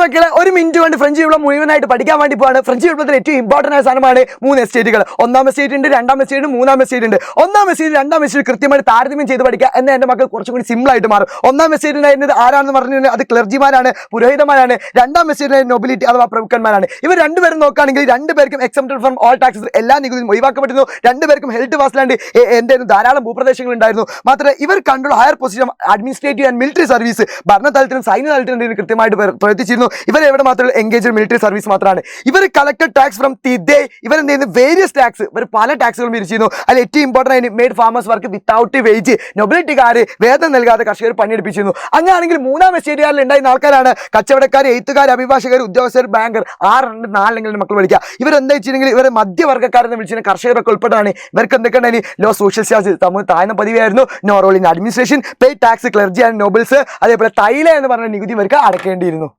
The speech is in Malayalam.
മക്കളെ ഒരു മിനിറ്റ് കൊണ്ട് ഫ്രഞ്ച് വിപ്ലവം മുഴുവനായിട്ട് പഠിക്കാൻ വേണ്ടി പോവാണ്. ഫ്രഞ്ച് വിപ്ലവത്തിൽ ഏറ്റവും ഇമ്പോർട്ടന്റ് ആയ സാധനമാണ് 3 എസ്റ്റേറ്റുകൾ. ഒന്നാം എസ്റ്റേറ്റ് ഉണ്ട്, രണ്ടാം എസ്റ്റേറ്റ് ഉണ്ട്, മൂന്നാം എസ്റ്റേറ്റ് ഉണ്ട്. ഒന്നാം എസ്റ്റേറ്റ് രണ്ടാം എസ്റ്റേറ്റ് കൃത്യമായിട്ട് താരതമ്യം ചെയ്ത് പഠിക്കുക എന്നാൽ എന്റെ മക്കൾ കുറച്ചും കൂടി സിമ്പിൾ ആയിട്ട് മാറും. ഒന്നാം എസ്റ്റേറ്റ് ഉണ്ടായിരുന്നത് ആരാണെന്ന് പറഞ്ഞിട്ടുണ്ടെങ്കിൽ അത് ക്ലർജിമാരാണ്, പുരോഹിതന്മാരാണ്. രണ്ടാം എസ്റ്റേറ്റ് നൊബിലിറ്റി അഥവാ പ്രഭുക്കന്മാരാണ്. ഇവർ രണ്ടുപേരും നോക്കുകയാണെങ്കിൽ രണ്ടുപേർക്കും എക്സംപ്റ്റഡ് ഫ്രം ഓൾ ടാക്സസ്, എല്ലാ നികുതിയും ഒഴിവാക്കപ്പെട്ടിരുന്നു. രണ്ടുപേർക്കും ഹെൽത്ത് വാസ്ലാൻഡ് എന്തായിരുന്നു, ധാരാളം ഭൂപ്രദേശങ്ങൾ ഉണ്ടായിരുന്നു. മാത്രമേ ഇവർ control higher position administrative and military service, ഭരണതലത്തിലും സൈനിക തലത്തിലും കൃത്യമായിട്ട് പ്രവർത്തിച്ചിരുന്നു. ഇവർ എവിടെ മാത്രമേ എൻഗേജ് മിലിറ്ററി സർവീസ് മാത്രമാണ്. ഇവർ കളക്ടഡ് ടാക്സ് ഫ്രം തിദേ. ഇവരെന്ത് ചെയ്യുന്നു, വേരിയസ് ടാക്സ്, ഇവർ പല ടാക്സുകളും പിരിച്ചിരുന്നു. അതിൽ ഏറ്റവും ഇമ്പോർട്ടൻ്റ് ആയി made farmers work without wage. നൊബിലിറ്റിക്കാർ വേതനം നൽകാതെ കർഷകർ പണിയെടുപ്പിച്ചിരുന്നു. അങ്ങനെയാണെങ്കിൽ മൂന്നാം എസ്റ്റേറ്റുകാരിൽ ഉണ്ടായിരുന്ന ആൾക്കാരാണ് കച്ചവടക്കാർ, എഴുത്തുകാർ, അഭിഭാഷകർ, ഉദ്യോഗസ്ഥർ, ബാങ്കർ. 6 4 മക്കൾ വിളിക്കുക. ഇവരെന്താ വെച്ചിട്ടുണ്ടെങ്കിൽ ഇവർ മധ്യവർഗ്ഗക്കാരെന്ന് വിളിച്ചിരുന്ന കർഷകരൊക്കെ ഉൾപ്പെട്ടാണ്. ഇവർക്ക് എന്തൊക്കെ ഉണ്ടായി, ലോ സോഷ്യൽ സ്റ്റാറ്റസ്, സമൂഹം താഴ്ന്ന പതിവായിരുന്നു. No role in administration, pay tax clergy and nobles. അതേപോലെ തൈല എന്ന് പറഞ്ഞ നികുതി ഇവർക്ക് അടക്കേണ്ടിയിരുന്നു.